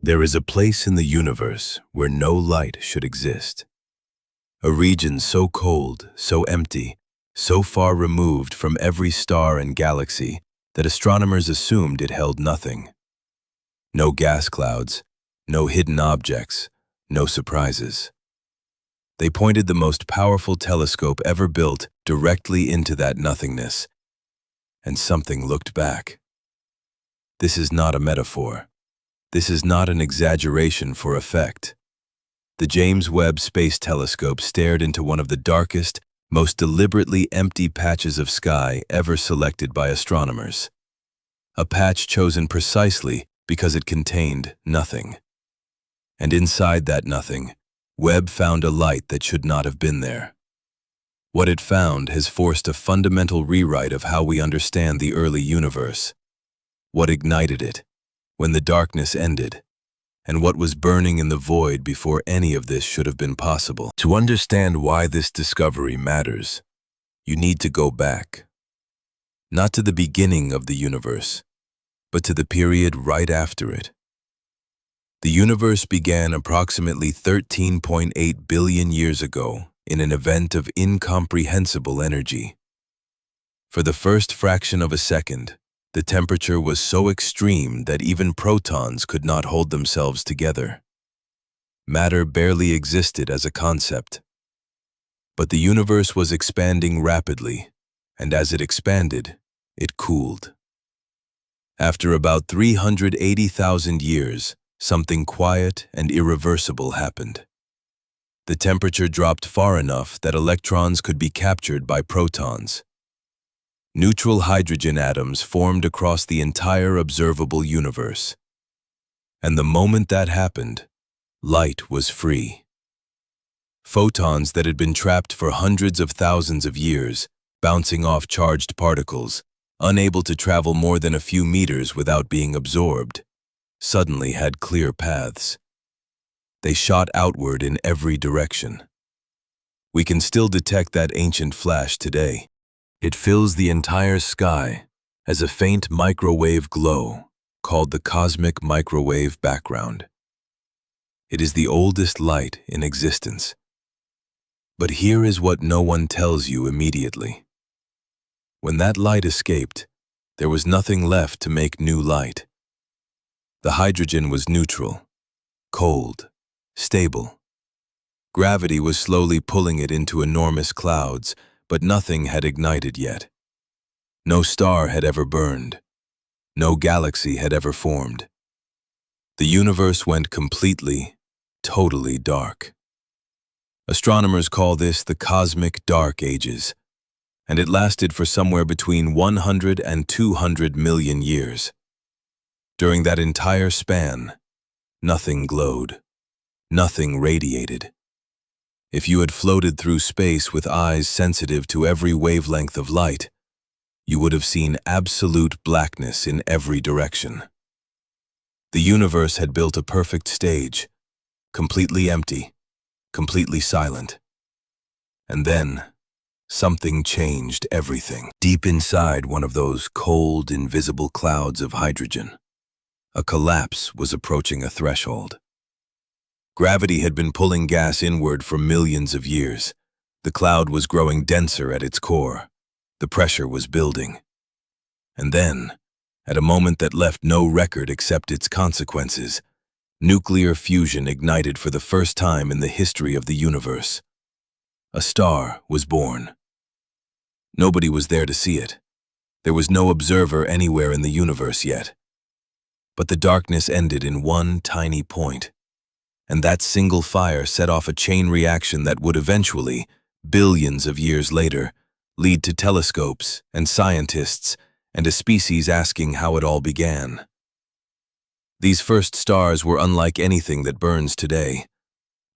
There is a place in the universe where no light should exist. A region so cold, so empty, so far removed from every star and galaxy that astronomers assumed it held nothing. No gas clouds, no hidden objects, no surprises. They pointed the most powerful telescope ever built directly into that nothingness, and something looked back. This is not a metaphor. This is not an exaggeration for effect. The James Webb Space Telescope stared into one of the darkest, most deliberately empty patches of sky ever selected by astronomers. A patch chosen precisely because it contained nothing. And inside that nothing, Webb found a light that should not have been there. What it found has forced a fundamental rewrite of how we understand the early universe. What ignited it, when the darkness ended, and what was burning in the void before any of this should have been possible. To understand why this discovery matters, you need to go back. Not to the beginning of the universe, but to the period right after it. The universe began approximately 13.8 billion years ago in an event of incomprehensible energy. For the first fraction of a second, the temperature was so extreme that even protons could not hold themselves together. Matter barely existed as a concept. But the universe was expanding rapidly, and as it expanded, it cooled. After about 380,000 years, something quiet and irreversible happened. The temperature dropped far enough that electrons could be captured by protons. Neutral hydrogen atoms formed across the entire observable universe. And the moment that happened, light was free. Photons that had been trapped for hundreds of thousands of years, bouncing off charged particles, unable to travel more than a few meters without being absorbed, suddenly had clear paths. They shot outward in every direction. We can still detect that ancient flash today. It fills the entire sky as a faint microwave glow called the cosmic microwave background. It is the oldest light in existence. But here is what no one tells you immediately. When that light escaped, there was nothing left to make new light. The hydrogen was neutral, cold, stable. Gravity was slowly pulling it into enormous clouds, but nothing had ignited yet. No star had ever burned. No galaxy had ever formed. The universe went completely, totally dark. Astronomers call this the cosmic dark ages, and it lasted for somewhere between 100 and 200 million years. During that entire span, nothing glowed, nothing radiated. If you had floated through space with eyes sensitive to every wavelength of light, you would have seen absolute blackness in every direction. The universe had built a perfect stage, completely empty, completely silent. And then, something changed everything. Deep inside one of those cold, invisible clouds of hydrogen, a collapse was approaching a threshold. Gravity had been pulling gas inward for millions of years. The cloud was growing denser at its core. The pressure was building. And then, at a moment that left no record except its consequences, nuclear fusion ignited for the first time in the history of the universe. A star was born. Nobody was there to see it. There was no observer anywhere in the universe yet. But the darkness ended in one tiny point. And that single fire set off a chain reaction that would eventually, billions of years later, lead to telescopes and scientists and a species asking how it all began. These first stars were unlike anything that burns today.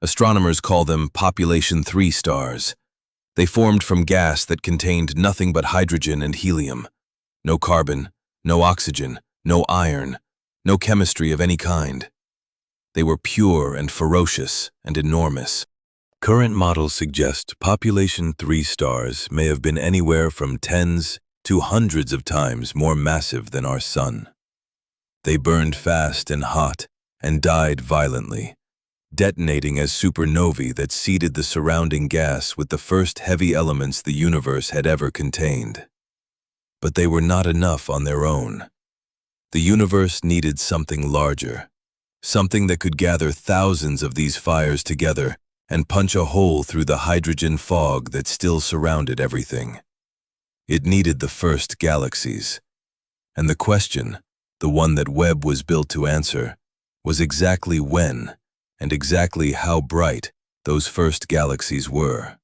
Astronomers call them population 3 stars. They formed from gas that contained nothing but hydrogen and helium. No carbon, no oxygen, no iron, no chemistry of any kind. They were pure and ferocious and enormous. Current models suggest population 3 stars may have been anywhere from tens to hundreds of times more massive than our sun. They burned fast and hot and died violently, detonating as supernovae that seeded the surrounding gas with the first heavy elements the universe had ever contained. But they were not enough on their own. The universe needed something larger, something that could gather thousands of these fires together and punch a hole through the hydrogen fog that still surrounded everything. It needed the first galaxies. And the question, the one that Webb was built to answer, was exactly when and exactly how bright those first galaxies were.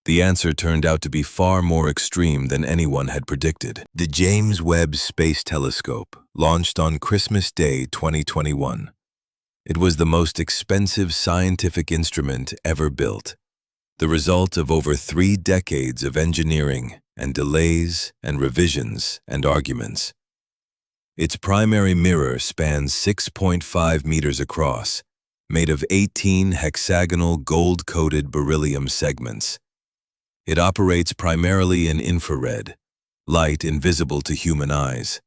The answer turned out to be far more extreme than anyone had predicted. The James Webb Space Telescope launched on Christmas Day 2021. It was the most expensive scientific instrument ever built, the result of over 3 decades of engineering and delays and revisions and arguments. Its primary mirror spans 6.5 meters across, made of 18 hexagonal gold-coated beryllium segments. It operates primarily in infrared, light invisible to human eyes,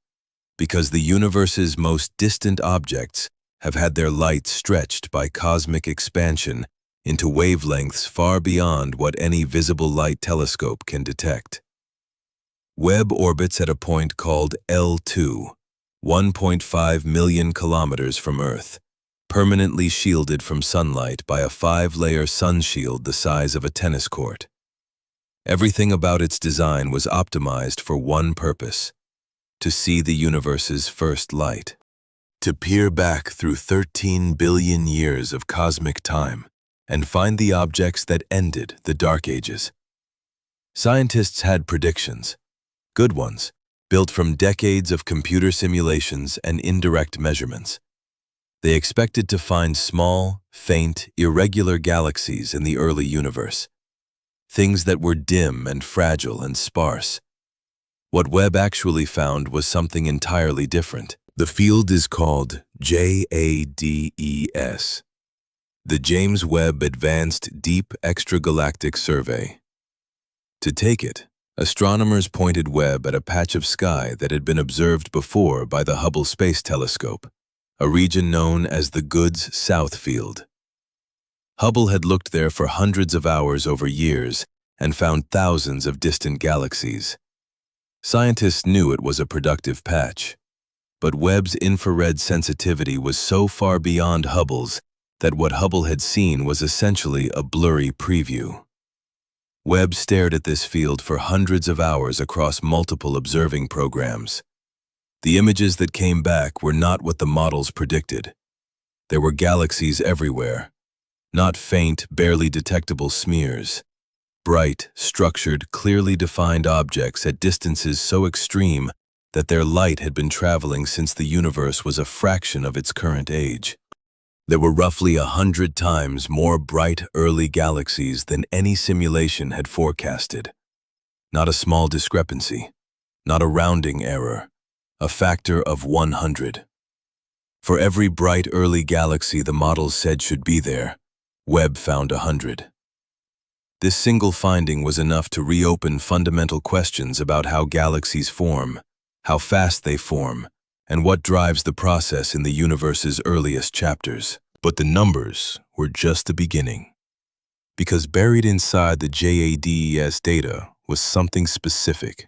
because the universe's most distant objects have had their light stretched by cosmic expansion into wavelengths far beyond what any visible light telescope can detect. Webb orbits at a point called L2, 1.5 million kilometers from Earth, permanently shielded from sunlight by a 5-layer sun shield the size of a tennis court. Everything about its design was optimized for one purpose: to see the universe's first light. To peer back through 13 billion years of cosmic time and find the objects that ended the Dark Ages. Scientists had predictions, good ones, built from decades of computer simulations and indirect measurements. They expected to find small, faint, irregular galaxies in the early universe, things that were dim and fragile and sparse. What Webb actually found was something entirely different. The field is called JADES, the James Webb Advanced Deep Extragalactic Survey. To take it, astronomers pointed Webb at a patch of sky that had been observed before by the Hubble Space Telescope, a region known as the Goods South Field. Hubble had looked there for hundreds of hours over years and found thousands of distant galaxies. Scientists knew it was a productive patch, but Webb's infrared sensitivity was so far beyond Hubble's that what Hubble had seen was essentially a blurry preview. Webb stared at this field for hundreds of hours across multiple observing programs. The images that came back were not what the models predicted. There were galaxies everywhere, not faint, barely detectable smears. Bright, structured, clearly defined objects at distances so extreme that their light had been traveling since the universe was a fraction of its current age. There were roughly 100 times more bright early galaxies than any simulation had forecasted. Not a small discrepancy, not a rounding error, a factor of 100. For every bright early galaxy the models said should be there, Webb found 100. This single finding was enough to reopen fundamental questions about how galaxies form, how fast they form, and what drives the process in the universe's earliest chapters. But the numbers were just the beginning. Because buried inside the JADES data was something specific,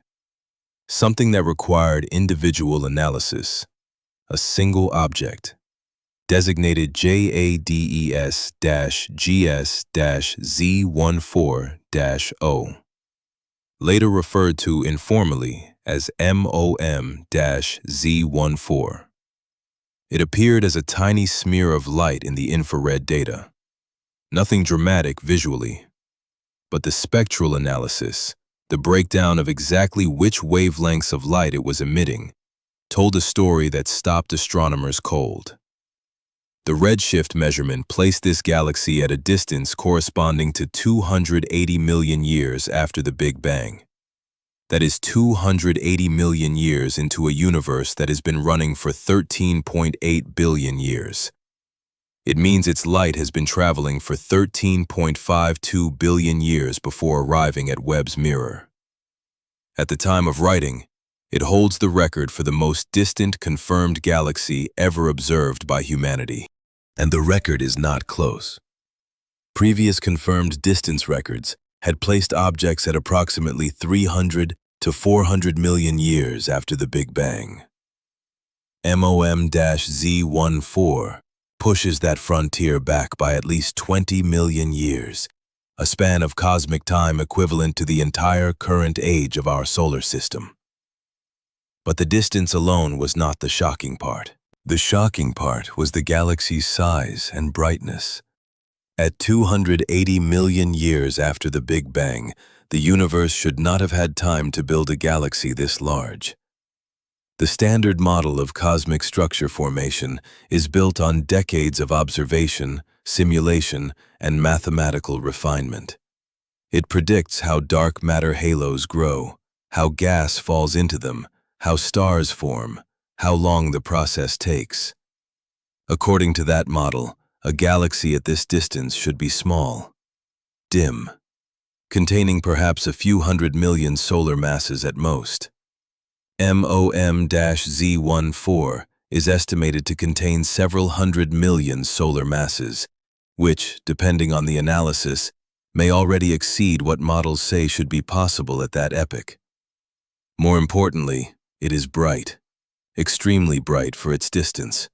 something that required individual analysis, a single object, designated JADES-GS-Z14-0, later referred to informally as MOM-Z14. It appeared as a tiny smear of light in the infrared data. Nothing dramatic visually, but the spectral analysis, the breakdown of exactly which wavelengths of light it was emitting, told a story that stopped astronomers cold. The redshift measurement placed this galaxy at a distance corresponding to 280 million years after the Big Bang. That is 280 million years into a universe that has been running for 13.8 billion years. It means its light has been traveling for 13.52 billion years before arriving at Webb's mirror. At the time of writing, It holds the record for the most distant confirmed galaxy ever observed by humanity. And the record is not close. Previous confirmed distance records had placed objects at approximately 300 to 400 million years after the Big Bang. MOM-Z14 pushes that frontier back by at least 20 million years, a span of cosmic time equivalent to the entire current age of our solar system. But the distance alone was not the shocking part. The shocking part was the galaxy's size and brightness. At 280 million years after the Big Bang, the universe should not have had time to build a galaxy this large. The standard model of cosmic structure formation is built on decades of observation, simulation, and mathematical refinement. It predicts how dark matter halos grow, how gas falls into them, how stars form, how long the process takes. According to that model, a galaxy at this distance should be small, dim, containing perhaps a few hundred million solar masses at most. MOM-Z14 is estimated to contain several hundred million solar masses, which, depending on the analysis, may already exceed what models say should be possible at that epoch. More importantly, it is bright, extremely bright for its distance.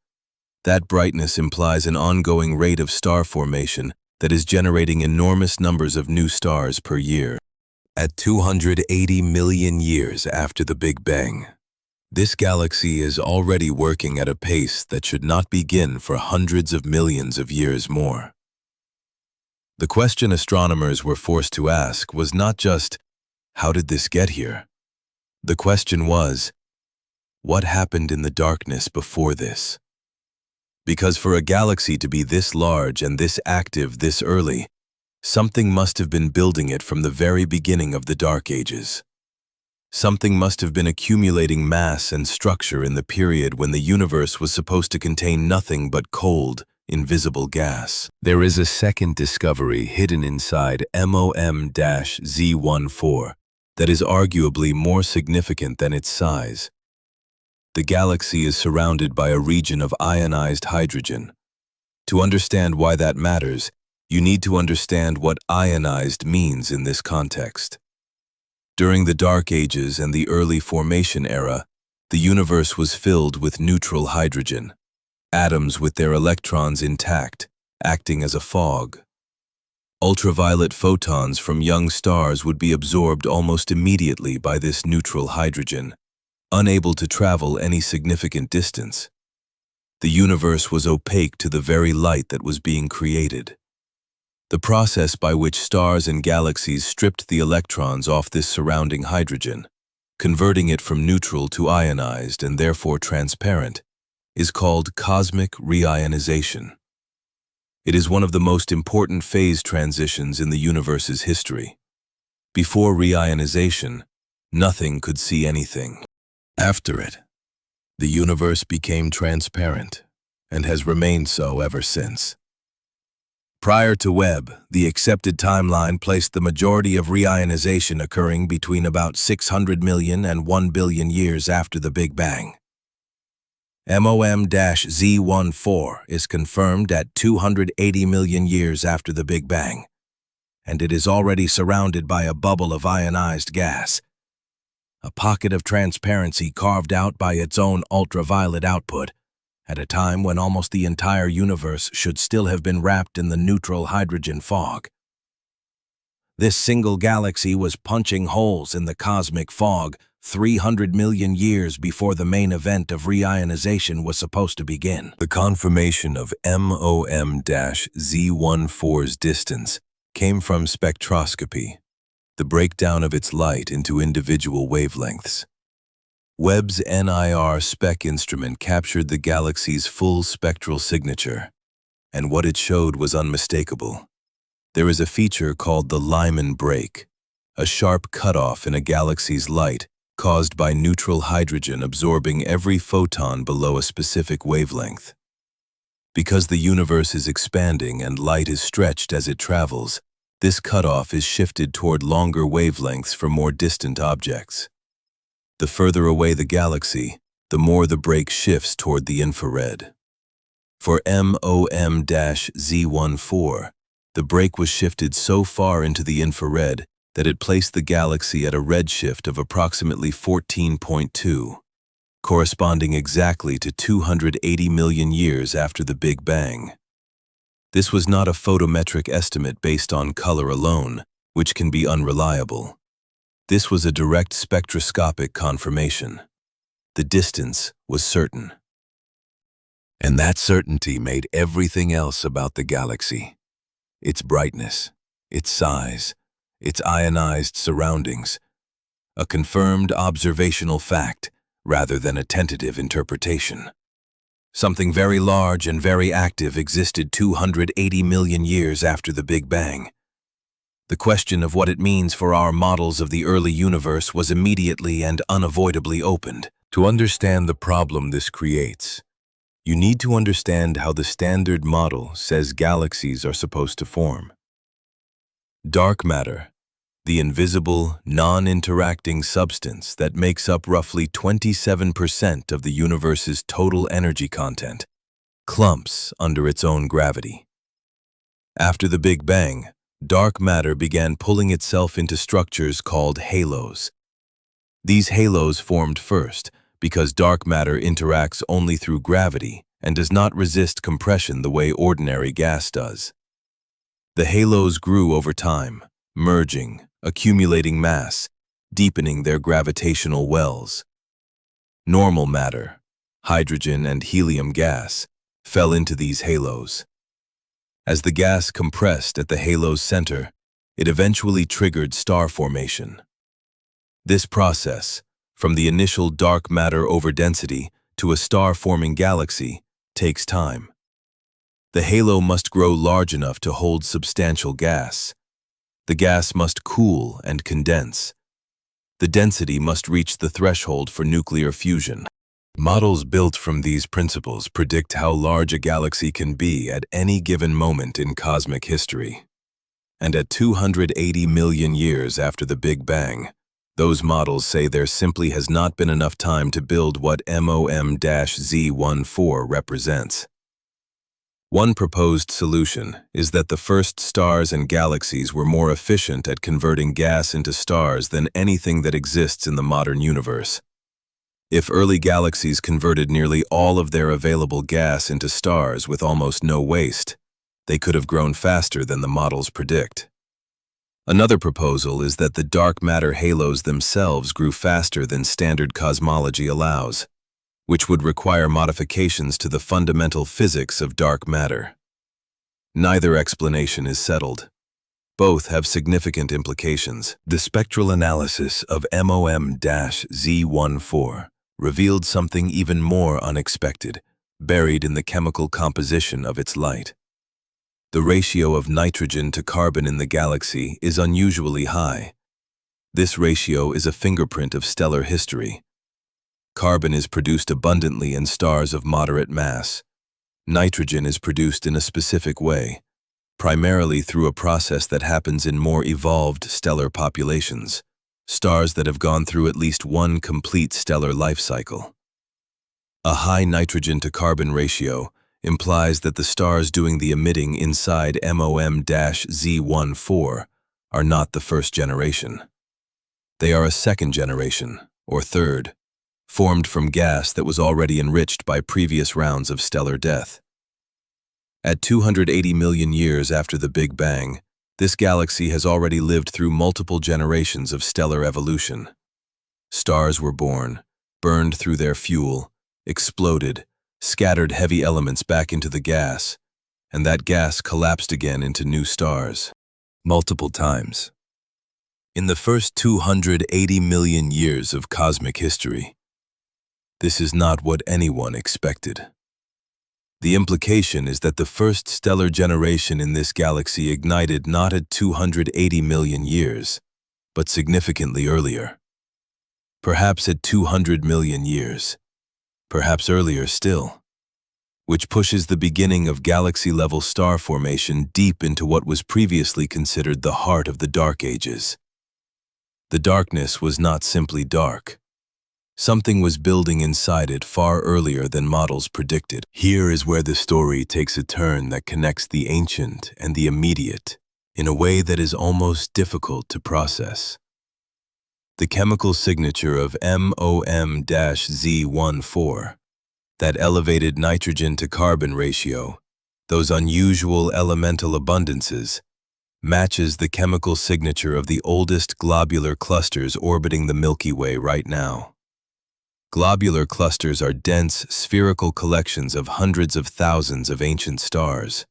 That brightness implies an ongoing rate of star formation that is generating enormous numbers of new stars per year. At 280 million years after the Big Bang, this galaxy is already working at a pace that should not begin for hundreds of millions of years more. The question astronomers were forced to ask was not just, how did this get here? The question was, what happened in the darkness before this? Because for a galaxy to be this large and this active this early, something must have been building it from the very beginning of the Dark Ages. Something must have been accumulating mass and structure in the period when the universe was supposed to contain nothing but cold, invisible gas. There is a second discovery hidden inside MOM-Z14 that is arguably more significant than its size. The galaxy is surrounded by a region of ionized hydrogen. To understand why that matters, you need to understand what ionized means in this context. During the Dark Ages and the early formation era, the universe was filled with neutral hydrogen, atoms with their electrons intact, acting as a fog. Ultraviolet photons from young stars would be absorbed almost immediately by this neutral hydrogen, unable to travel any significant distance. The universe was opaque to the very light that was being created. The process by which stars and galaxies stripped the electrons off this surrounding hydrogen, converting it from neutral to ionized and therefore transparent, is called cosmic reionization. It is one of the most important phase transitions in the universe's history. Before reionization, nothing could see anything. After it, the universe became transparent and has remained so ever since. Prior to Webb, the accepted timeline placed the majority of reionization occurring between about 600 million and 1 billion years after the Big Bang. MOM-Z14 is confirmed at 280 million years after the Big Bang, and it is already surrounded by a bubble of ionized gas, a pocket of transparency carved out by its own ultraviolet output, at a time when almost the entire universe should still have been wrapped in the neutral hydrogen fog. This single galaxy was punching holes in the cosmic fog 300 million years before the main event of reionization was supposed to begin. The confirmation of MOM-Z14's distance came from spectroscopy, the breakdown of its light into individual wavelengths. Webb's NIR SPEC instrument captured the galaxy's full spectral signature, and what it showed was unmistakable. There is a feature called the Lyman break, a sharp cutoff in a galaxy's light caused by neutral hydrogen absorbing every photon below a specific wavelength. Because the universe is expanding and light is stretched as it travels, this cutoff is shifted toward longer wavelengths for more distant objects. The further away the galaxy, the more the break shifts toward the infrared. For MOM-Z14, the break was shifted so far into the infrared that it placed the galaxy at a redshift of approximately 14.2, corresponding exactly to 280 million years after the Big Bang. This was not a photometric estimate based on color alone, which can be unreliable. This was a direct spectroscopic confirmation. The distance was certain. And that certainty made everything else about the galaxy. Its brightness, its size, its ionized surroundings, a confirmed observational fact rather than a tentative interpretation. Something very large and very active existed 280 million years after the Big Bang. The question of what it means for our models of the early universe was immediately and unavoidably opened. To understand the problem this creates, you need to understand how the standard model says galaxies are supposed to form. Dark matter, the invisible, non-interacting substance that makes up roughly 27% of the universe's total energy content, clumps under its own gravity. After the Big Bang, dark matter began pulling itself into structures called halos. These halos formed first because dark matter interacts only through gravity and does not resist compression the way ordinary gas does. The halos grew over time, merging, accumulating mass, deepening their gravitational wells. Normal matter, hydrogen and helium gas, fell into these halos. As the gas compressed at the halo's center, it eventually triggered star formation. This process, from the initial dark matter overdensity to a star-forming galaxy, takes time. The halo must grow large enough to hold substantial gas. The gas must cool and condense. The density must reach the threshold for nuclear fusion. Models built from these principles predict how large a galaxy can be at any given moment in cosmic history. And at 280 million years after the Big Bang, those models say there simply has not been enough time to build what MOM-Z14 represents. One proposed solution is that the first stars and galaxies were more efficient at converting gas into stars than anything that exists in the modern universe. If early galaxies converted nearly all of their available gas into stars with almost no waste, they could have grown faster than the models predict. Another proposal is that the dark matter halos themselves grew faster than standard cosmology allows, which would require modifications to the fundamental physics of dark matter. Neither explanation is settled. Both have significant implications. The spectral analysis of MOM-Z14 revealed something even more unexpected, buried in the chemical composition of its light. The ratio of nitrogen to carbon in the galaxy is unusually high. This ratio is a fingerprint of stellar history. Carbon is produced abundantly in stars of moderate mass. Nitrogen is produced in a specific way, primarily through a process that happens in more evolved stellar populations, stars that have gone through at least one complete stellar life cycle. A high nitrogen-to-carbon ratio implies that the stars doing the emitting inside MOM-Z14 are not the first generation. They are a second generation, or third, formed from gas that was already enriched by previous rounds of stellar death. At 280 million years after the Big Bang, this galaxy has already lived through multiple generations of stellar evolution. Stars were born, burned through their fuel, exploded, scattered heavy elements back into the gas, and that gas collapsed again into new stars, multiple times. In the first 280 million years of cosmic history, this is not what anyone expected. The implication is that the first stellar generation in this galaxy ignited not at 280 million years, but significantly earlier. Perhaps at 200 million years. Perhaps earlier still, which pushes the beginning of galaxy-level star formation deep into what was previously considered the heart of the Dark Ages. The darkness was not simply dark. Something was building inside it far earlier than models predicted. Here is where the story takes a turn that connects the ancient and the immediate in a way that is almost difficult to process. The chemical signature of MOM-Z14, that elevated nitrogen to carbon ratio, those unusual elemental abundances, matches the chemical signature of the oldest globular clusters orbiting the Milky Way right now. Globular clusters are dense, spherical collections of hundreds of thousands of ancient stars.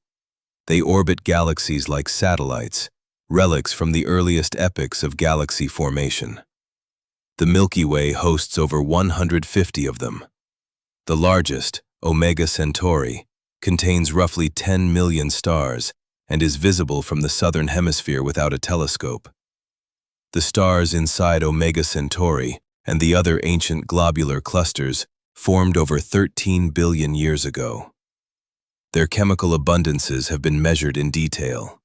They orbit galaxies like satellites, relics from the earliest epochs of galaxy formation. The Milky Way hosts over 150 of them. The largest, Omega Centauri, contains roughly 10 million stars and is visible from the southern hemisphere without a telescope. The stars inside Omega Centauri and the other ancient globular clusters formed over 13 billion years ago. Their chemical abundances have been measured in detail,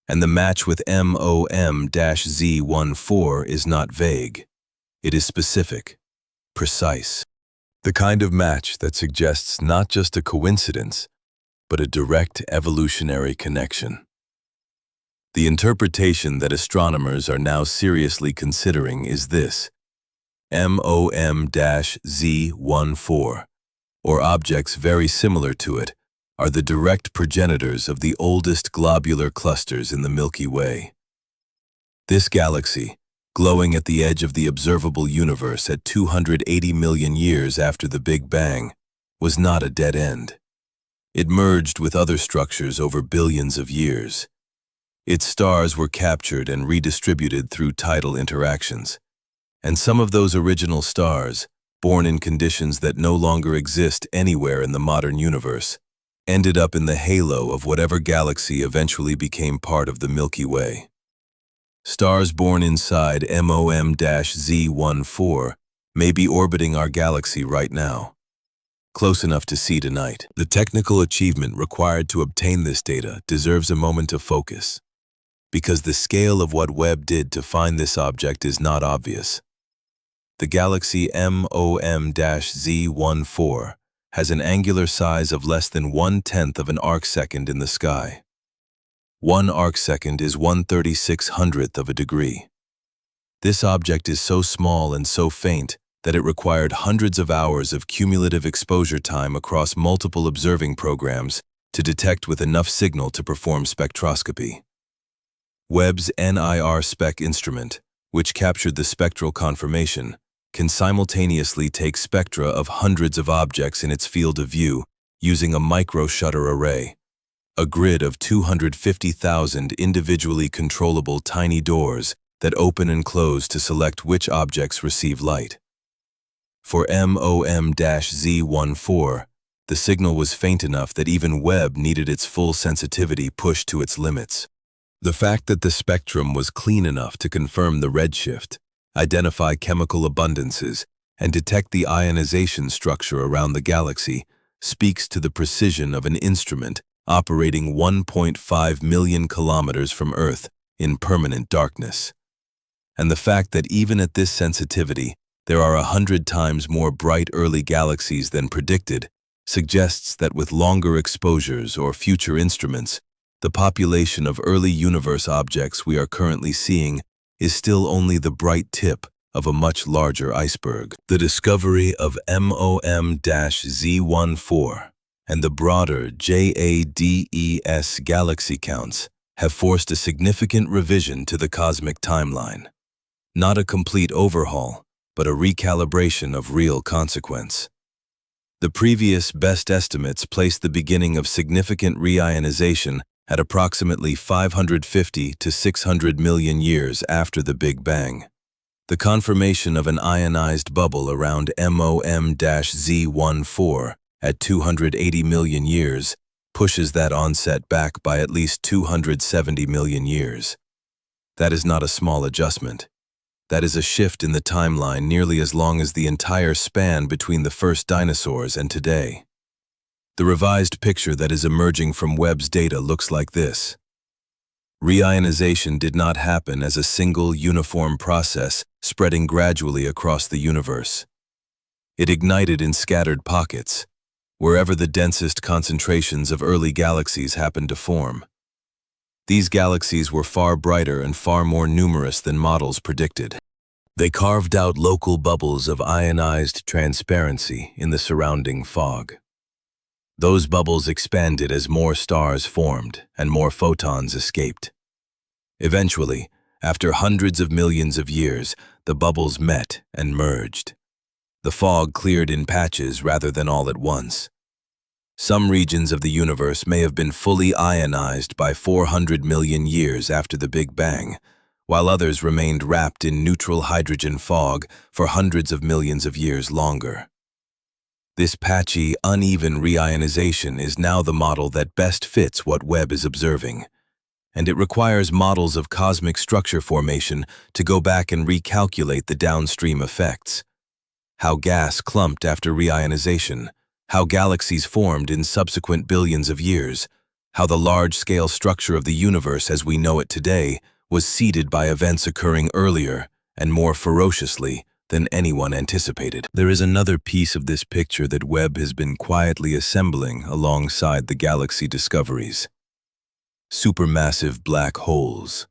and the match with MOM-Z14 is not vague. It is specific, precise. The kind of match that suggests not just a coincidence, but a direct evolutionary connection. The interpretation that astronomers are now seriously considering is this: MOM-Z14, or objects very similar to it, are the direct progenitors of the oldest globular clusters in the Milky Way. This galaxy, glowing at the edge of the observable universe at 280 million years after the Big Bang, was not a dead end. It merged with other structures over billions of years. Its stars were captured and redistributed through tidal interactions, and some of those original stars, born in conditions that no longer exist anywhere in the modern universe, ended up in the halo of whatever galaxy eventually became part of the Milky Way. Stars born inside MOM-Z14 may be orbiting our galaxy right now, close enough to see tonight. The technical achievement required to obtain this data deserves a moment of focus, because the scale of what Webb did to find this object is not obvious. The galaxy MOM-Z14 has an angular size of less than 1/10 of an arcsecond in the sky. 1 arcsecond is 1/3600th of a degree. This object is so small and so faint that it required hundreds of hours of cumulative exposure time across multiple observing programs to detect with enough signal to perform spectroscopy. Webb's NIR-SPEC instrument, which captured the spectral confirmation, can simultaneously take spectra of hundreds of objects in its field of view using a micro-shutter array, a grid of 250,000 individually controllable tiny doors that open and close to select which objects receive light. For MOM-Z14, the signal was faint enough that even Webb needed its full sensitivity pushed to its limits. The fact that the spectrum was clean enough to confirm the redshift, identify chemical abundances, and detect the ionization structure around the galaxy speaks to the precision of an instrument operating 1.5 million kilometers from Earth in permanent darkness. And the fact that even at this sensitivity, there are 100 times more bright early galaxies than predicted suggests that with longer exposures or future instruments, the population of early universe objects we are currently seeing is still only the bright tip of a much larger iceberg. The discovery of MOM-Z14 and the broader JWST galaxy counts have forced a significant revision to the cosmic timeline. Not a complete overhaul, but a recalibration of real consequence. The previous best estimates placed the beginning of significant reionization at approximately 550 to 600 million years after the Big Bang. The confirmation of an ionized bubble around MOM-Z14 at 280 million years pushes that onset back by at least 270 million years. That is not a small adjustment. That is a shift in the timeline nearly as long as the entire span between the first dinosaurs and today. The revised picture that is emerging from Webb's data looks like this. Reionization did not happen as a single uniform process spreading gradually across the universe. It ignited in scattered pockets, wherever the densest concentrations of early galaxies happened to form. These galaxies were far brighter and far more numerous than models predicted. They carved out local bubbles of ionized transparency in the surrounding fog. Those bubbles expanded as more stars formed and more photons escaped. Eventually, after hundreds of millions of years, the bubbles met and merged. The fog cleared in patches rather than all at once. Some regions of the universe may have been fully ionized by 400 million years after the Big Bang, while others remained wrapped in neutral hydrogen fog for hundreds of millions of years longer. This patchy, uneven reionization is now the model that best fits what Webb is observing, and it requires models of cosmic structure formation to go back and recalculate the downstream effects. How gas clumped after reionization, how galaxies formed in subsequent billions of years, how the large-scale structure of the universe as we know it today was seeded by events occurring earlier and more ferociously than anyone anticipated. There is another piece of this picture that Webb has been quietly assembling alongside the galaxy discoveries: supermassive black holes.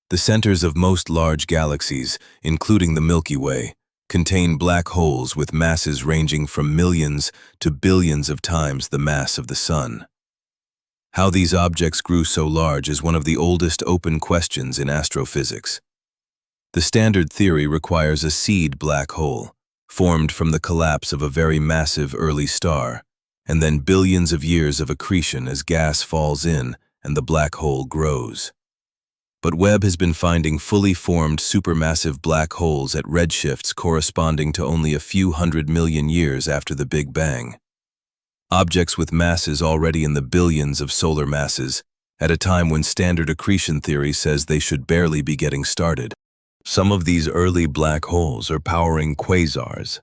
The centers of most large galaxies, including the Milky Way, contain black holes with masses ranging from millions to billions of times the mass of the Sun. How these objects grew so large is one of the oldest open questions in astrophysics. The standard theory requires a seed black hole, formed from the collapse of a very massive early star, and then billions of years of accretion as gas falls in and the black hole grows. But Webb has been finding fully formed supermassive black holes at redshifts corresponding to only a few 100 million years after the Big Bang. Objects with masses already in the billions of solar masses, at a time when standard accretion theory says they should barely be getting started. Some of these early black holes are powering quasars,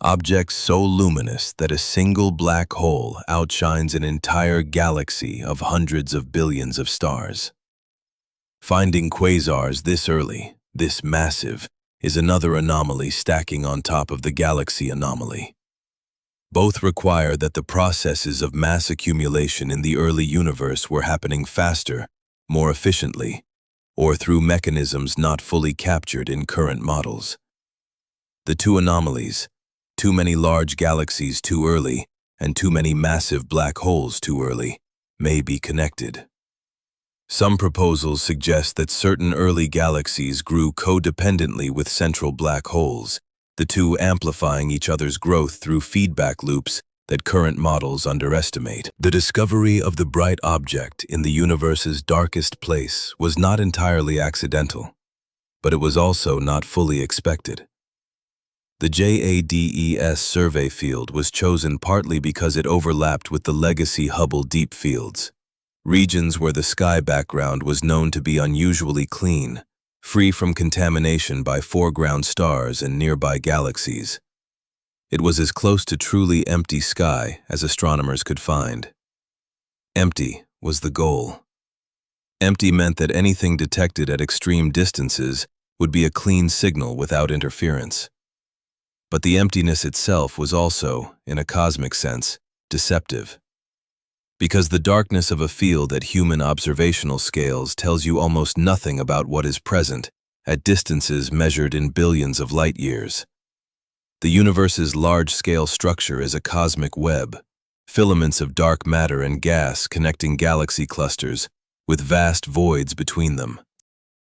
objects so luminous that a single black hole outshines an entire galaxy of hundreds of billions of stars. Finding quasars this early, this massive, is another anomaly stacking on top of the galaxy anomaly. Both require that the processes of mass accumulation in the early universe were happening faster, more efficiently, or through mechanisms not fully captured in current models. The two anomalies, too many large galaxies too early and too many massive black holes too early, may be connected. Some proposals suggest that certain early galaxies grew codependently with central black holes, the two amplifying each other's growth through feedback loops that current models underestimate. The discovery of the bright object in the universe's darkest place was not entirely accidental, but it was also not fully expected. The JWST survey field was chosen partly because it overlapped with the legacy Hubble deep fields, regions where the sky background was known to be unusually clean, free from contamination by foreground stars and nearby galaxies. It was as close to truly empty sky as astronomers could find. Empty was the goal. Empty meant that anything detected at extreme distances would be a clean signal without interference. But the emptiness itself was also, in a cosmic sense, deceptive. Because the darkness of a field at human observational scales tells you almost nothing about what is present at distances measured in billions of light years. The universe's large-scale structure is a cosmic web, filaments of dark matter and gas connecting galaxy clusters with vast voids between them.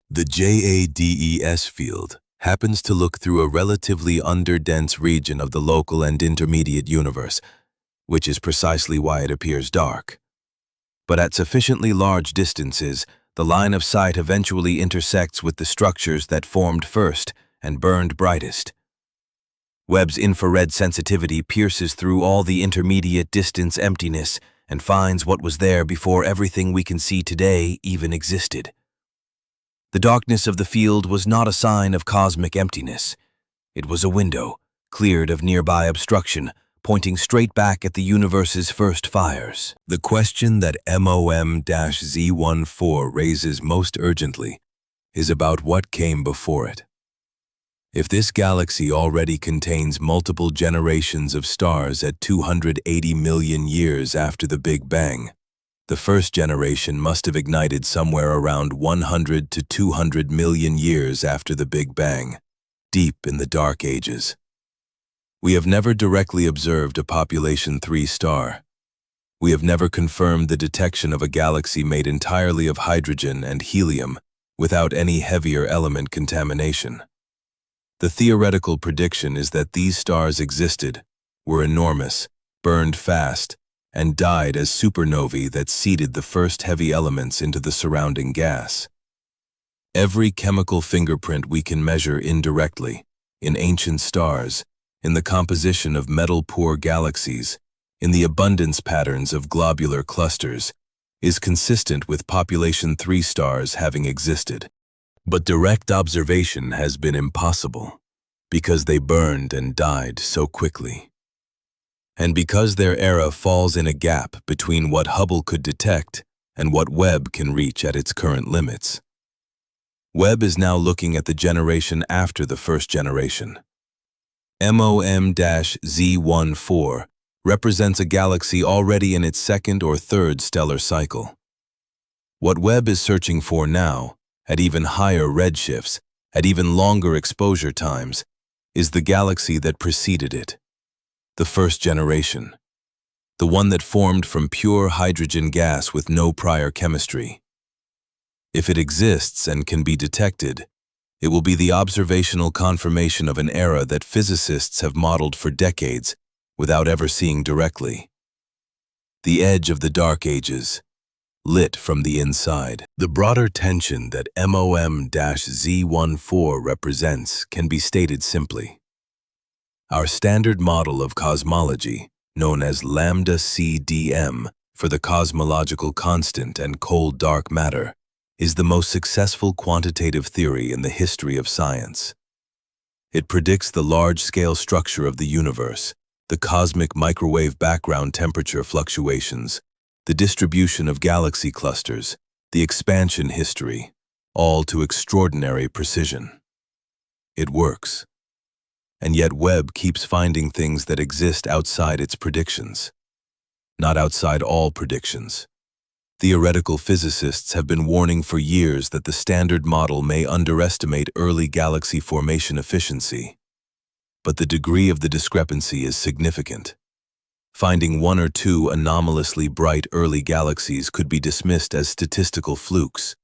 The JWST field happens to look through a relatively underdense region of the local and intermediate universe, which is precisely why it appears dark. But at sufficiently large distances, the line of sight eventually intersects with the structures that formed first and burned brightest. Webb's infrared sensitivity pierces through all the intermediate distance emptiness and finds what was there before everything we can see today even existed. The darkness of the field was not a sign of cosmic emptiness. It was a window, cleared of nearby obstruction, pointing straight back at the universe's first fires. The question that MOM-Z14 raises most urgently is about what came before it. If this galaxy already contains multiple generations of stars at 280 million years after the Big Bang, the first generation must have ignited somewhere around 100 to 200 million years after the Big Bang, deep in the Dark Ages. We have never directly observed a population 3 star. We have never confirmed the detection of a galaxy made entirely of hydrogen and helium without any heavier element contamination. The theoretical prediction is that these stars existed, were enormous, burned fast, and died as supernovae that seeded the first heavy elements into the surrounding gas. Every chemical fingerprint we can measure indirectly, in ancient stars, in the composition of metal-poor galaxies, in the abundance patterns of globular clusters, is consistent with population 3 stars having existed. But direct observation has been impossible, because they burned and died so quickly. And because their era falls in a gap between what Hubble could detect and what Webb can reach at its current limits. Webb is now looking at the generation after the first generation. MOM-Z14 represents a galaxy already in its second or third stellar cycle. What Webb is searching for now, at even higher redshifts, at even longer exposure times, is the galaxy that preceded it. The first generation, the one that formed from pure hydrogen gas with no prior chemistry. If it exists and can be detected, it will be the observational confirmation of an era that physicists have modeled for decades without ever seeing directly. The edge of the Dark Ages, lit from the inside. The broader tension that MOM-Z14 represents can be stated simply. Our standard model of cosmology, known as lambda-CDM for the cosmological constant and cold dark matter, is the most successful quantitative theory in the history of science. It predicts the large-scale structure of the universe, the cosmic microwave background temperature fluctuations, the distribution of galaxy clusters, the expansion history, all to extraordinary precision. It works. And yet Webb keeps finding things that exist outside its predictions. Not outside all predictions. Theoretical physicists have been warning for years that the standard model may underestimate early galaxy formation efficiency. But the degree of the discrepancy is significant. Finding 1 or 2 anomalously bright early galaxies could be dismissed as statistical flukes.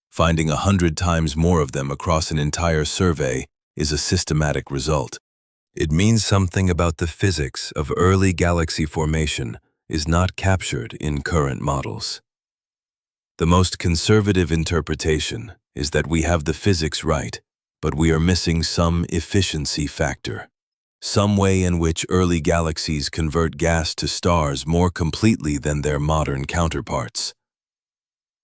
Finding 100 times more of them across an entire survey is a systematic result. It means something about the physics of early galaxy formation is not captured in current models. The most conservative interpretation is that we have the physics right, but we are missing some efficiency factor, some way in which early galaxies convert gas to stars more completely than their modern counterparts.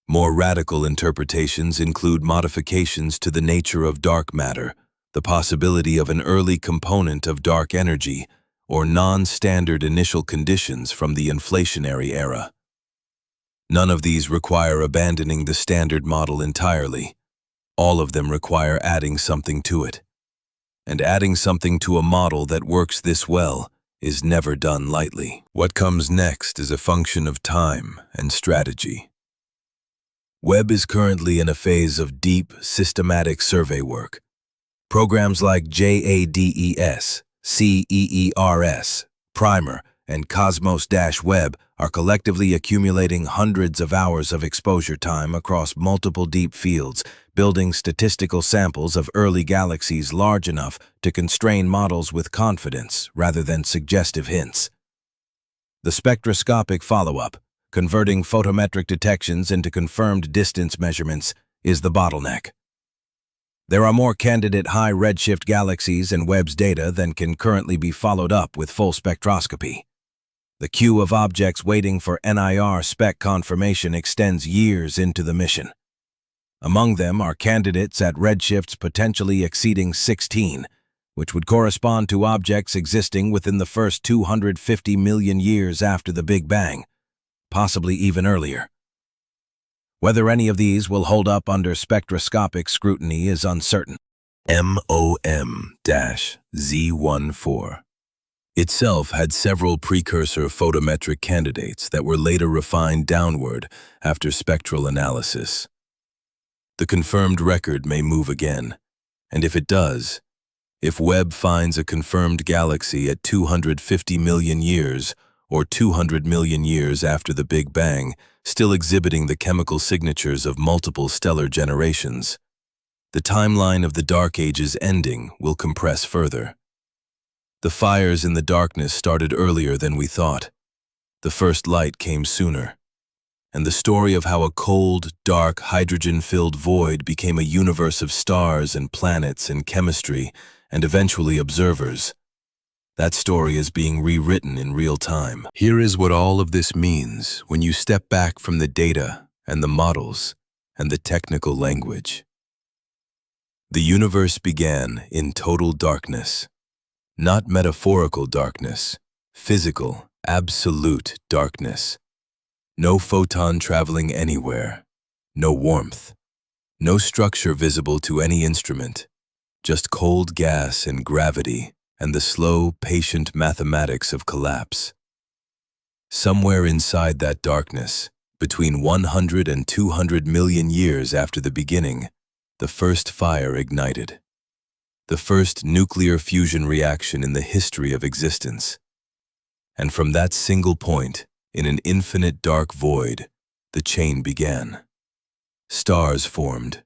More radical interpretations include modifications to the nature of dark matter, the possibility of an early component of dark energy, or non-standard initial conditions from the inflationary era. None of these require abandoning the standard model entirely. All of them require adding something to it. And adding something to a model that works this well is never done lightly. What comes next is a function of time and strategy. Webb is currently in a phase of deep, systematic survey work. Programs like JWST, CEERS, Primer, and Cosmos-Webb are collectively accumulating hundreds of hours of exposure time across multiple deep fields, building statistical samples of early galaxies large enough to constrain models with confidence rather than suggestive hints. The spectroscopic follow-up, converting photometric detections into confirmed distance measurements, is the bottleneck. There are more candidate high redshift galaxies in Webb's data than can currently be followed up with full spectroscopy. The queue of objects waiting for NIR spec confirmation extends years into the mission. Among them are candidates at redshifts potentially exceeding 16, which would correspond to objects existing within the first 250 million years after the Big Bang, possibly even earlier. Whether any of these will hold up under spectroscopic scrutiny is uncertain. MOM-Z14. Itself had several precursor photometric candidates that were later refined downward after spectral analysis. The confirmed record may move again, and if it does, if Webb finds a confirmed galaxy at 250 million years or 200 million years after the Big Bang, still exhibiting the chemical signatures of multiple stellar generations, the timeline of the Dark Ages ending will compress further. The fires in the darkness started earlier than we thought. The first light came sooner. And the story of how a cold, dark, hydrogen-filled void became a universe of stars and planets and chemistry and eventually observers, that story is being rewritten in real time. Here is what all of this means when you step back from the data and the models and the technical language. The universe began in total darkness. Not metaphorical darkness, physical, absolute darkness. No photon traveling anywhere, no warmth, no structure visible to any instrument, just cold gas and gravity and the slow, patient mathematics of collapse. Somewhere inside that darkness, between 100 and 200 million years after the beginning, the first fire ignited. The first nuclear fusion reaction in the history of existence. And from that single point, in an infinite dark void, the chain began. Stars formed.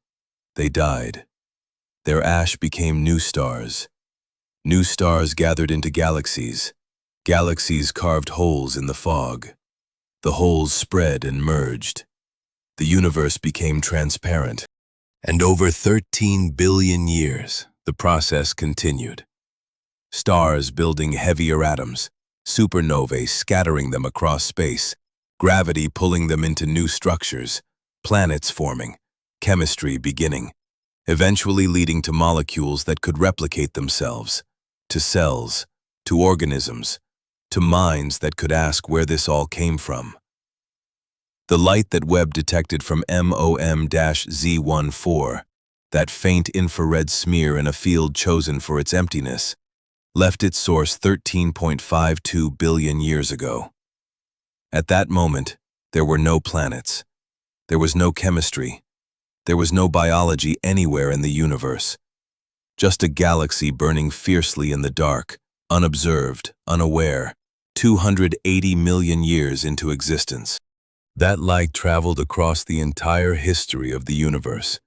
They died. Their ash became new stars. New stars gathered into galaxies. Galaxies carved holes in the fog. The holes spread and merged. The universe became transparent. And over 13 billion years, the process continued. Stars building heavier atoms, supernovae scattering them across space, gravity pulling them into new structures, planets forming, chemistry beginning, eventually leading to molecules that could replicate themselves, to cells, to organisms, to minds that could ask where this all came from. The light that Webb detected from MOM-Z14, that faint infrared smear in a field chosen for its emptiness, left its source 13.52 billion years ago. At that moment, there were no planets. There was no chemistry. There was no biology anywhere in the universe. Just a galaxy burning fiercely in the dark, unobserved, unaware, 280 million years into existence. That light traveled across the entire history of the universe,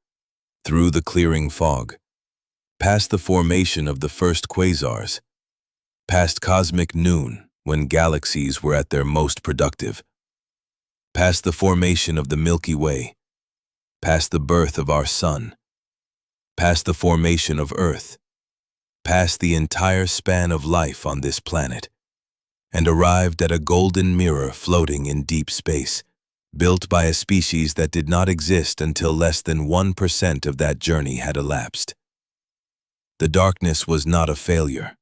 through the clearing fog, past the formation of the first quasars, past cosmic noon when galaxies were at their most productive, past the formation of the Milky Way, past the birth of our sun, past the formation of Earth, past the entire span of life on this planet, and arrived at a golden mirror floating in deep space, built by a species that did not exist until less than 1% of that journey had elapsed. The darkness was not a failure.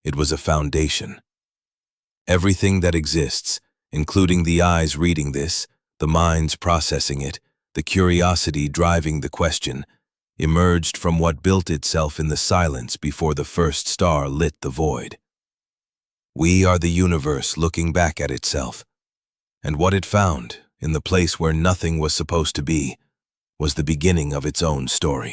It was a foundation. Everything that exists, including the eyes reading this, the minds processing it, the curiosity driving the question, emerged from what built itself in the silence before the first star lit the void. We are the universe looking back at itself, and what it found, in the place where nothing was supposed to be, was the beginning of its own story.